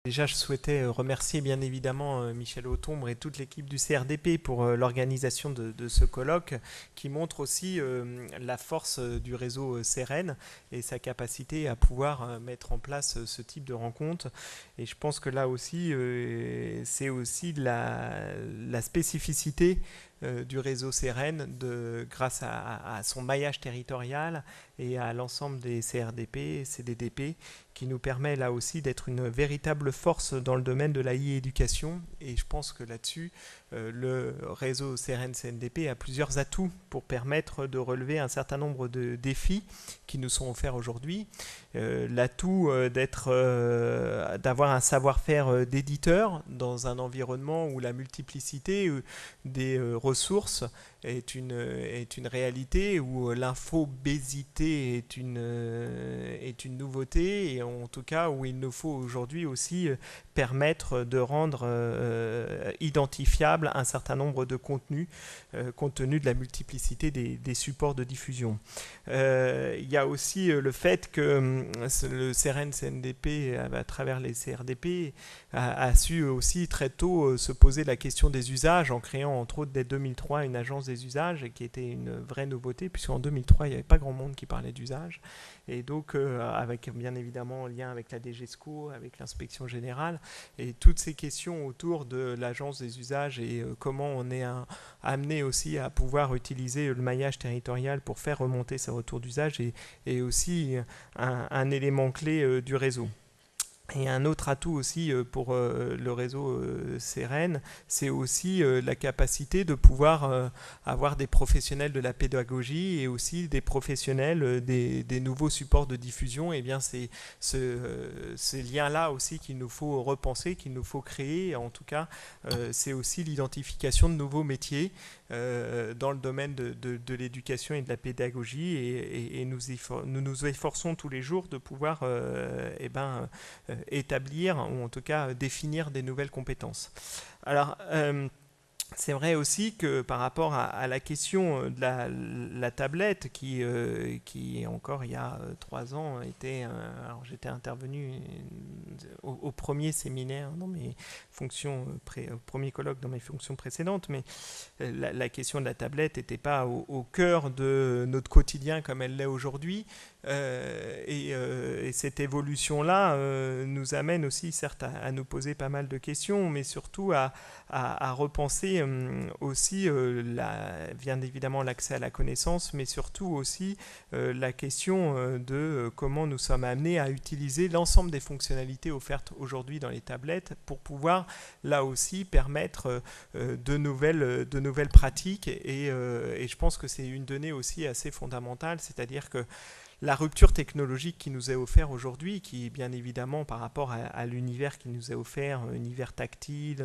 Déjà, je souhaitais remercier bien évidemment Michel Autombre et toute l'équipe du CRDP pour l'organisation de ce colloque qui montre aussi la force du réseau CEREN et sa capacité à pouvoir mettre en place ce type de rencontre. Et je pense que là aussi, c'est aussi la spécificité du réseau CEREN grâce à son maillage territorial et à l'ensemble des CRDP, CDDP, qui nous permet là aussi d'être une véritable force dans le domaine de la e-éducation. Et je pense que là-dessus, le réseau CRN-CNDP a plusieurs atouts pour permettre de relever un certain nombre de défis qui nous sont offerts aujourd'hui. L'atout d'avoir un savoir-faire d'éditeur dans un environnement où la multiplicité des ressources est une réalité, où l'infobésité est une nouveauté, et en tout cas où il nous faut aujourd'hui aussi permettre de rendre identifiable un certain nombre de contenus compte tenu de la multiplicité des supports de diffusion. Il y a aussi le fait que le CRN-CNDP, à travers les CRDP, a su aussi très tôt se poser la question des usages en créant entre autres dès 2003 une agence des usages qui était une vraie nouveauté, puisqu'en 2003 il n'y avait pas grand monde qui parlait d'usage, et donc avec bien évidemment en lien avec la DGESCO, avec l'inspection générale, et toutes ces questions autour de l'agence des usages et comment on est amené aussi à pouvoir utiliser le maillage territorial pour faire remonter ces retours d'usage est aussi un élément clé du réseau. Et un autre atout aussi pour le réseau CEREN, c'est aussi la capacité de pouvoir avoir des professionnels de la pédagogie et aussi des professionnels des nouveaux supports de diffusion. Et bien c'est ces liens-là aussi qu'il nous faut repenser, qu'il nous faut créer. En tout cas, c'est aussi l'identification de nouveaux métiers dans le domaine de l'éducation et de la pédagogie. Et nous efforçons tous les jours de pouvoir établir ou en tout cas définir des nouvelles compétences. Alors, c'est vrai aussi que par rapport à la question de la tablette qui encore il y a 3 ans était... alors j'étais intervenu au premier séminaire dans mes fonctions, au premier colloque dans mes fonctions précédentes, mais la question de la tablette n'était pas au cœur de notre quotidien comme elle l'est aujourd'hui. Et cette évolution-là nous amène aussi certes à nous poser pas mal de questions, mais surtout à repenser aussi bien évidemment l'accès à la connaissance, mais surtout aussi la question de comment nous sommes amenés à utiliser l'ensemble des fonctionnalités offertes aujourd'hui dans les tablettes pour pouvoir là aussi permettre de nouvelles pratiques. Et je pense que c'est une donnée aussi assez fondamentale, c'est-à-dire que la rupture technologique qui nous est offerte aujourd'hui, qui est bien évidemment par rapport à l'univers qui nous est offert, univers tactile,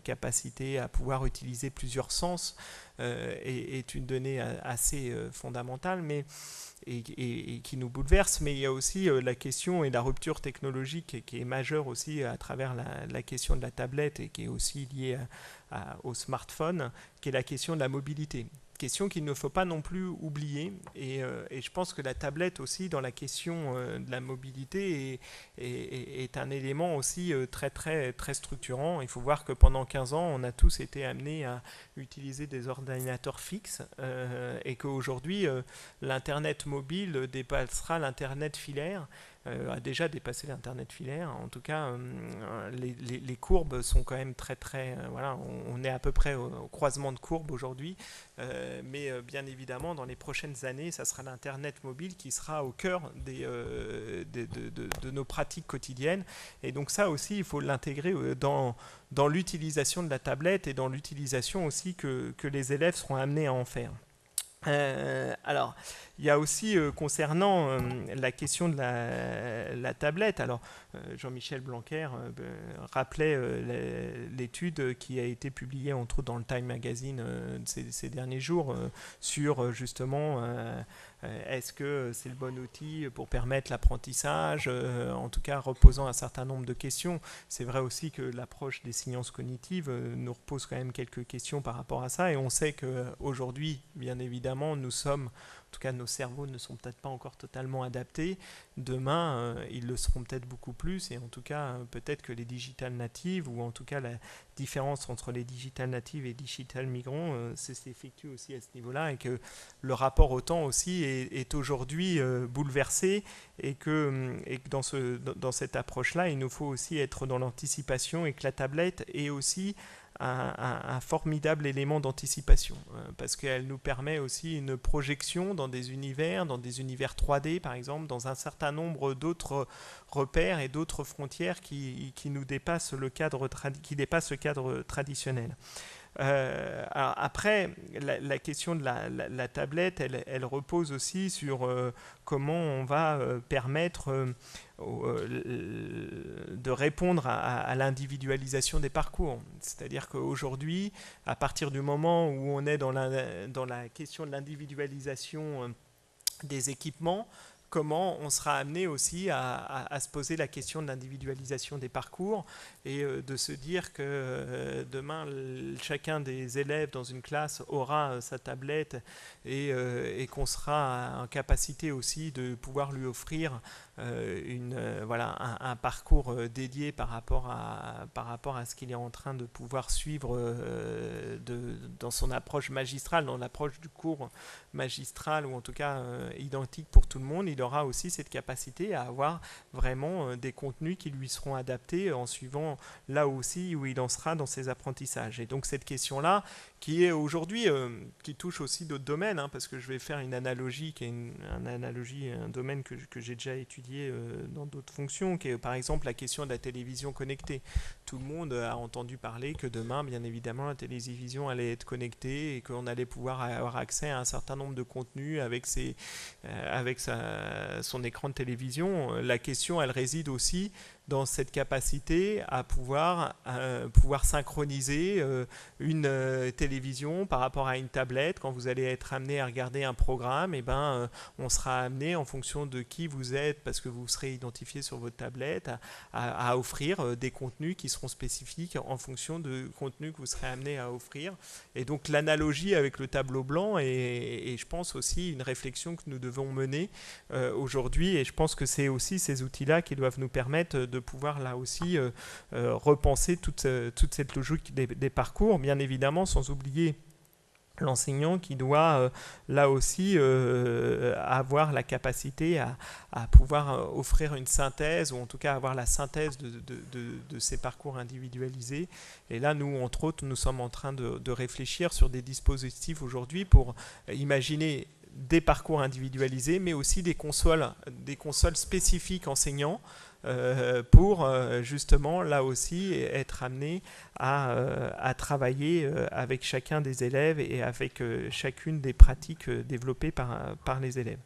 capacité à pouvoir utiliser plusieurs sens, est une donnée assez fondamentale, et qui nous bouleverse. Mais il y a aussi la question et la rupture technologique qui est majeure aussi à travers la question de la tablette et qui est aussi liée au smartphone, qui est la question de la mobilité. Question qu'il ne faut pas non plus oublier, et je pense que la tablette aussi dans la question de la mobilité est un élément aussi très très très structurant. Il faut voir que pendant 15 ans on a tous été amenés à utiliser des ordinateurs fixes et qu'aujourd'hui l'internet mobile dépassera l'internet filaire, a déjà dépassé l'internet filaire. En tout cas, les courbes sont quand même très très... voilà, on est à peu près au croisement de courbes aujourd'hui, mais bien évidemment, dans les prochaines années, ça sera l'internet mobile qui sera au cœur de nos pratiques quotidiennes. Et donc ça aussi, il faut l'intégrer dans l'utilisation de la tablette et dans l'utilisation aussi que les élèves seront amenés à en faire. Alors, il y a aussi concernant la question de la tablette. Alors, Jean-Michel Blanquer rappelait l'étude qui a été publiée entre autres dans le Time Magazine ces derniers jours sur justement est-ce que c'est le bon outil pour permettre l'apprentissage, en tout cas reposant un certain nombre de questions. C'est vrai aussi que l'approche des sciences cognitives nous repose quand même quelques questions par rapport à ça, et on sait qu'aujourd'hui, bien évidemment, nous sommes en tout cas nos cerveaux ne sont peut-être pas encore totalement adaptés. Demain, ils le seront peut-être beaucoup plus, et en tout cas, peut-être que les digital natives, ou en tout cas la différence entre les digital natives et digital migrants, s'effectue aussi à ce niveau-là, et que le rapport au temps aussi est aujourd'hui bouleversé, et que dans cette approche-là, il nous faut aussi être dans l'anticipation, et que la tablette est aussi un formidable élément d'anticipation, parce qu'elle nous permet aussi une projection dans des univers 3D par exemple, dans un certain nombre d'autres repères et d'autres frontières qui nous dépassent qui dépassent le cadre traditionnel. Alors après, la question de la tablette, elle repose aussi sur comment on va permettre de répondre à l'individualisation des parcours. C'est-à-dire qu'aujourd'hui, à partir du moment où on est dans la question de l'individualisation des équipements, comment on sera amené aussi à se poser la question de l'individualisation des parcours, et de se dire que demain, chacun des élèves dans une classe aura sa tablette, et qu'on sera en capacité aussi de pouvoir lui offrir un parcours dédié par rapport à ce qu'il est en train de pouvoir suivre dans son approche magistrale, dans l'approche du cours magistral, ou en tout cas identique pour tout le monde. Il aura aussi cette capacité à avoir vraiment des contenus qui lui seront adaptés en suivant là aussi où il en sera dans ses apprentissages. Et donc cette question-là, qui est aujourd'hui, qui touche aussi d'autres domaines, parce que je vais faire une analogie, qui est un domaine que j'ai déjà étudié dans d'autres fonctions, qui est par exemple la question de la télévision connectée. Tout le monde a entendu parler que demain, bien évidemment, la télévision allait être connectée, et qu'on allait pouvoir avoir accès à un certain nombre de contenus avec son écran de télévision. La question, elle réside aussi dans cette capacité à pouvoir synchroniser une télévision par rapport à une tablette. Quand vous allez être amené à regarder un programme, on sera amené, en fonction de qui vous êtes, parce que vous serez identifié sur votre tablette, à offrir des contenus qui seront spécifiques en fonction de contenus que vous serez amené à offrir. Et donc l'analogie avec le tableau blanc est je pense aussi une réflexion que nous devons mener aujourd'hui, et je pense que c'est aussi ces outils-là qui doivent nous permettre de pouvoir là aussi repenser toute cette logique des parcours, bien évidemment, sans oublier l'enseignant qui doit là aussi avoir la capacité à pouvoir offrir une synthèse, ou en tout cas avoir la synthèse de ces parcours individualisés. Et là, nous, entre autres, nous sommes en train de réfléchir sur des dispositifs aujourd'hui pour imaginer des parcours individualisés, mais aussi des consoles spécifiques enseignants, pour justement là aussi être amené à travailler avec chacun des élèves, et avec chacune des pratiques développées par les élèves.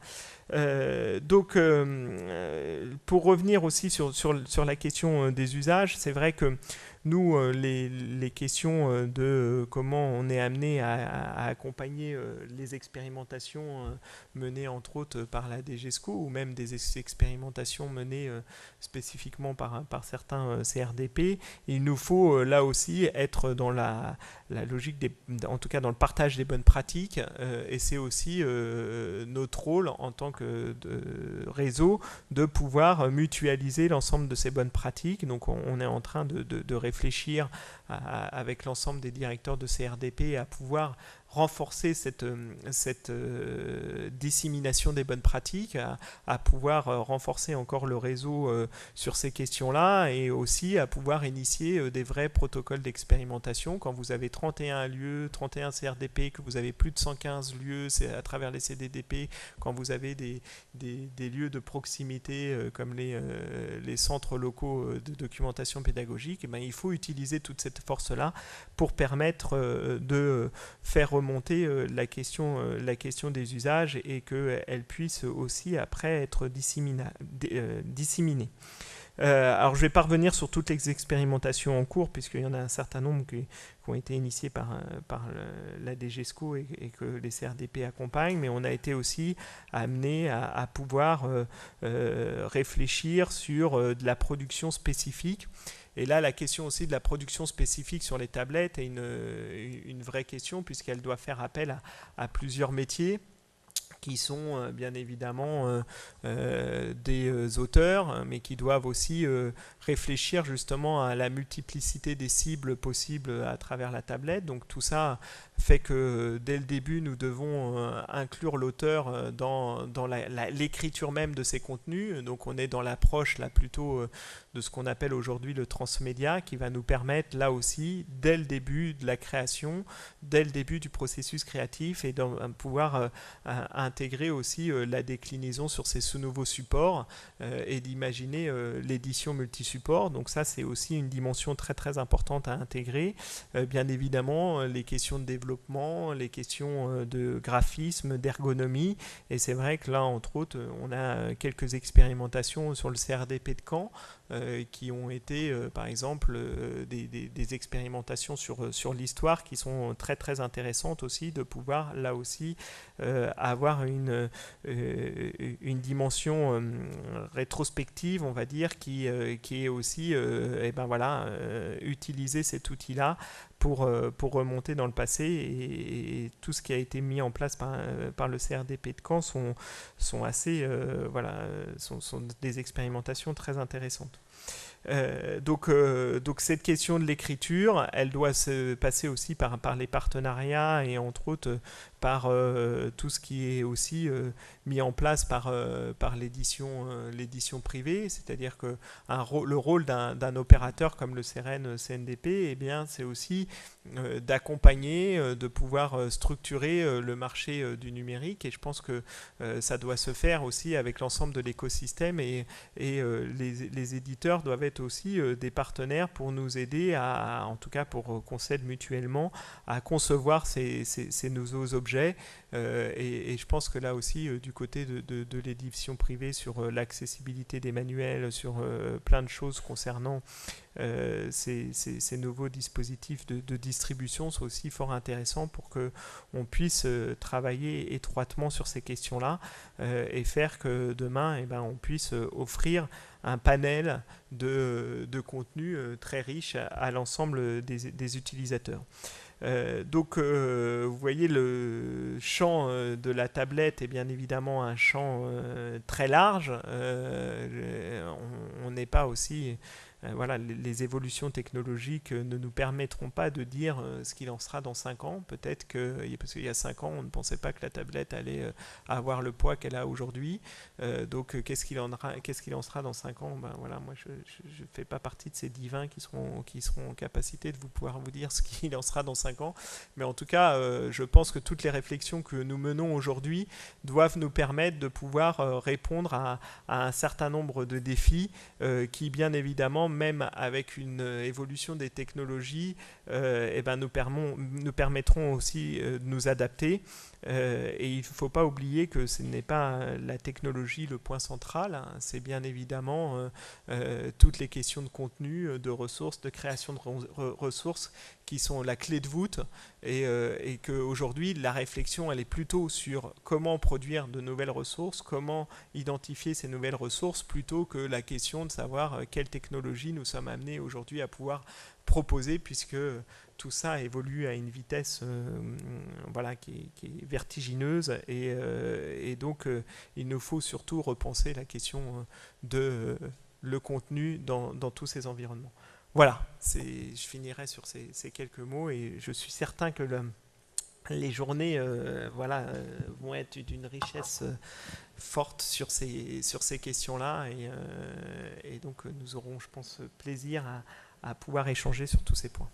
Pour revenir aussi sur la question des usages, c'est vrai que nous, les questions de comment on est amené à accompagner les expérimentations menées entre autres par la DGESCO, ou même des expérimentations menées spécifiquement par certains CRDP, il nous faut là aussi être dans la logique, en tout cas dans le partage des bonnes pratiques, et c'est aussi notre rôle en tant que réseau de pouvoir mutualiser l'ensemble de ces bonnes pratiques. Donc on est en train de réfléchir avec l'ensemble des directeurs de CRDP à pouvoir renforcer cette dissémination des bonnes pratiques, à pouvoir renforcer encore le réseau sur ces questions-là, et aussi à pouvoir initier des vrais protocoles d'expérimentation. Quand vous avez 31 lieux, 31 CRDP, que vous avez plus de 115 lieux à travers les CDDP, quand vous avez des lieux de proximité comme les centres locaux de documentation pédagogique, il faut utiliser toute cette force-là pour permettre de faire remonter la question des usages, et qu'elle puisse aussi après être disséminée. Alors je vais pas revenir sur toutes les expérimentations en cours, puisqu'il y en a un certain nombre qui ont été initiées par la DGESCO et que les CRDP accompagnent, mais on a été aussi amené à pouvoir réfléchir sur de la production spécifique. Et là, la question aussi de la production spécifique sur les tablettes est une vraie question, puisqu'elle doit faire appel à plusieurs métiers qui sont bien évidemment des auteurs, mais qui doivent aussi réfléchir justement à la multiplicité des cibles possibles à travers la tablette. Donc tout ça fait que dès le début, nous devons inclure l'auteur dans l'écriture même de ses contenus. Donc on est dans l'approche là plutôt de ce qu'on appelle aujourd'hui le transmédia, qui va nous permettre là aussi, dès le début de la création, dès le début du processus créatif, et de pouvoir intégrer aussi la déclinaison sur ces nouveaux supports et d'imaginer l'édition multi-support. Donc ça, c'est aussi une dimension très très importante à intégrer. Bien évidemment, les questions de développement, les questions de graphisme, d'ergonomie. Et c'est vrai que là, entre autres, on a quelques expérimentations sur le CRDP de Caen qui ont été, par exemple, des expérimentations sur l'histoire qui sont très très intéressantes aussi, de pouvoir là aussi avoir une dimension rétrospective, on va dire, qui est aussi utiliser cet outil-là pour remonter dans le passé, et tout ce qui a été mis en place par le CRDP de Caen sont assez sont des expérimentations très intéressantes. Donc cette question de l'écriture, elle doit se passer aussi par les partenariats, et entre autres par tout ce qui est aussi mis en place par l'édition privée, c'est-à-dire que le rôle d'un opérateur comme le CEREN CNDP, eh bien, c'est aussi d'accompagner, de pouvoir structurer le marché du numérique, et je pense que ça doit se faire aussi avec l'ensemble de l'écosystème, et les éditeurs doivent être aussi des partenaires pour nous aider en tout cas pour qu'on s'aide mutuellement à concevoir ces nouveaux objets. Et je pense que là aussi, du côté de l'édition privée, sur l'accessibilité des manuels, sur plein de choses concernant ces nouveaux dispositifs de distribution, sont aussi fort intéressants pour qu'on puisse travailler étroitement sur ces questions-là, et faire que demain, on puisse offrir un panel de contenu très riche à l'ensemble des utilisateurs. Donc vous voyez, le champ de la tablette est bien évidemment un champ très large. On n'est pas aussi... voilà, les évolutions technologiques ne nous permettront pas de dire ce qu'il en sera dans 5 ans. Peut-être parce qu'il y a 5 ans, on ne pensait pas que la tablette allait avoir le poids qu'elle a aujourd'hui. Donc qu'est-ce qu'il en sera dans 5 ans? Voilà, moi je ne fais pas partie de ces divins qui seront en capacité de pouvoir vous dire ce qu'il en sera dans 5 ans. Mais en tout cas, je pense que toutes les réflexions que nous menons aujourd'hui doivent nous permettre de pouvoir répondre à un certain nombre de défis qui, bien évidemment, même avec une évolution des technologies, nous permettront aussi de nous adapter. Et il ne faut pas oublier que ce n'est pas la technologie le point central, hein. C'est bien évidemment toutes les questions de contenu, de ressources, de création de ressources qui sont la clé de voûte, et qu'aujourd'hui la réflexion, elle est plutôt sur comment produire de nouvelles ressources, comment identifier ces nouvelles ressources, plutôt que la question de savoir quelle technologie nous sommes amenés aujourd'hui à pouvoir proposer, puisque tout ça évolue à une vitesse qui est vertigineuse, et donc il nous faut surtout repenser la question de le contenu dans tous ces environnements. Voilà, je finirai sur ces quelques mots, et je suis certain que les journées vont être d'une richesse forte sur ces questions-là, et donc nous aurons, je pense, plaisir à pouvoir échanger sur tous ces points.